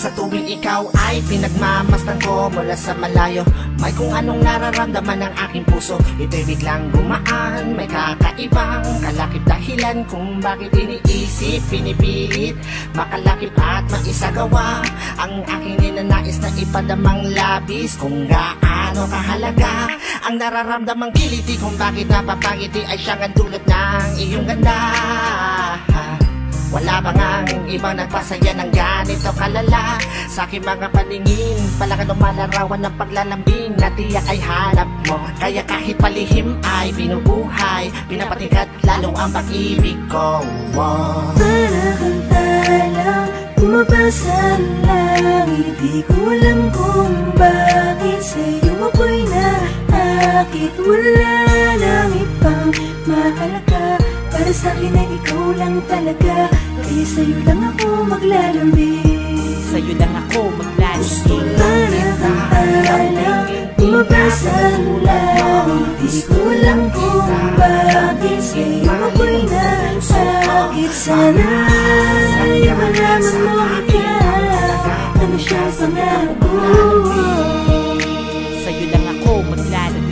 Sa tuwing ikaw ay pinagmamasdan ko mula sa malayo, may kung anong nararamdaman ng aking puso. Ito'y biglang gumaan, may kakaibang kalakip dahilan kung bakit iniisip, pinipilit makalakip at maisagawa ang aking ninanais na ipadamang labis. Kung gaano kahalaga ang nararamdamang kiliti, kung bakit napapangiti ay siyang ang dulot ng iyong ganda. Wala bang ang ibang nagpasaya ng ganito kalala? Sa aking mga paningin, palakan o malarawan ng paglalambing na tiyak ay hanap mo. Kaya kahit palihim ay binubuhay, pinapatingkat lalo ang pag-ibig ko. Para kang talang bumabasa ang langit, di ko alam kung bakit sa'yo ako'y naakit. Wala nang ibang mahalaga, para sa'kin ay ikaw lang talaga. Kaya sa'yo lang ako maglalambing, sa'yo lang ako maglalambing. Para kang talang bumabasa ang langit, di ko alam kung bakit sa'yo ako'y naakit. Sana ay malaman mo ikaw, ano siya sa pangarap ko. Sa'yo lang ako maglalambing.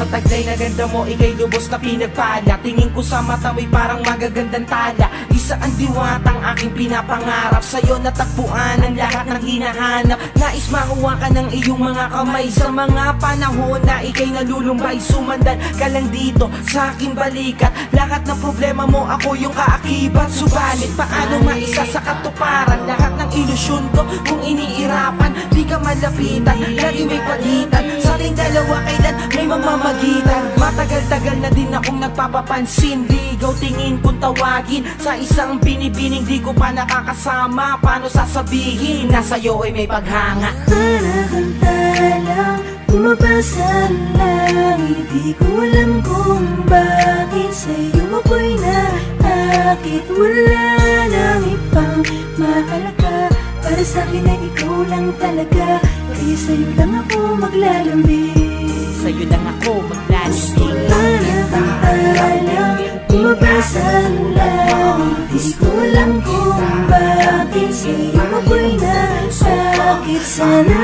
Sa taglay na ganda mo, ika'y lubos na pinagpala. Tingin ko sa mata mo'y parang magagandang tala. Isa ang diwatang aking pinapangarap, sa'yo natagpuan ang lahat ng hinahanap. Nais makuha ka ng iyong mga kamay sa mga panahon na ika'y nalulumbay. Sumandan ka lang dito sa aking balikat, lahat ng problema mo ako yung kaakibat. Subalit paano maisa sa katuparan lahat ng ilusyon ko kung iniirapan? Di ka malapitan, lagi may palitan. Sa ating dalawa kailan may mamamagitan? Matagal-tagal na din akong nagpapapansin, ligaw tingin kung tawagin sa isang binibining di ko pa nakakasama. Paano sasabihin na sa'yo ay may paghanga? Para kang talang bumabasa ang langit, di ko alam kung bakit sa'yo ako'y naakit. Wala nang ibang mahalaga, para sa'kin ay ikaw lang talaga. Kaya sa'yo lang ako maglalambing, sa'yo lang ako maglalambing. Para kang talang bumabasa ang langit, di ko alam kung bakit sa'yo ako'y naakit. Sana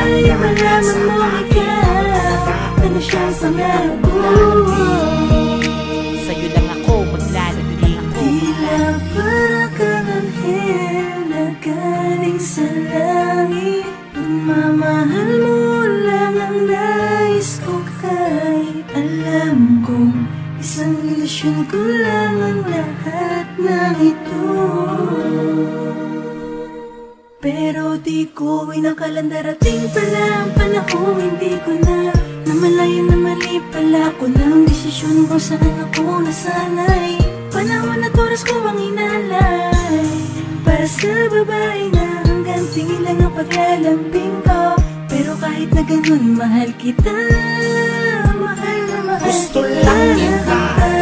ay malaman mo ikaw, ano siyang pangarap ko. Sa'yo lang ako maglalambing. Tila para kang anghel na galing sa langit, pagmamahal mo lang ang nais ko. Kahit alam kong isang ilusyon ko lang ang lahat ng ito, pero di ko inakalang darating pala ang panahon. Hindi ko na namalayan na mali pala ko ng desisyon kung saan ako nasanay. Panahon at oras ko ang inalay para sa babae na hanggang tingin lang ang paglalambing ko. Pero kahit na ganun, mahal kita, mahal na mahal. Gusto lang kita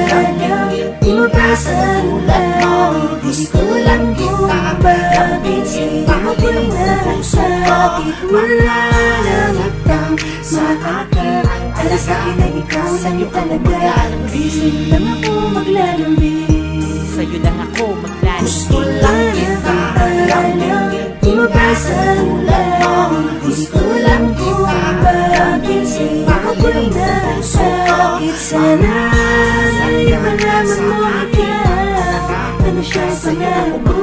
lambingin, bumabasa ang langit, di ko lang kung bakit sa'yo ako'y nasakit. Wala nang ibang mahalaga, para sa'kin ay ikaw lang talaga. Kaya sa'yo lang ako maglalambing, sa'yo lang ako maglalambing. gusto lang kita lambingin, bumabasa ang langit, di ko lang kung bakit sa'yo ako'y nasakit. Sana ay malaman mo ikaw, ano siya sa pangarap ko.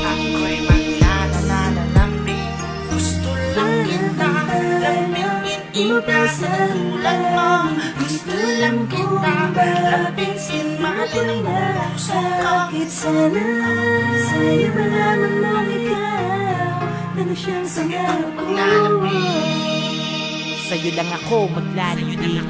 ako'y maglalambing. Gusto lang kita lambingin, Bumabasa ang langit, gusto lang kita lambingin, mahalin mo ang sakit. Sana sa'yo malaman mo ikaw, ano siyang pangarap ko. Sa'yo lang ako maglalambing.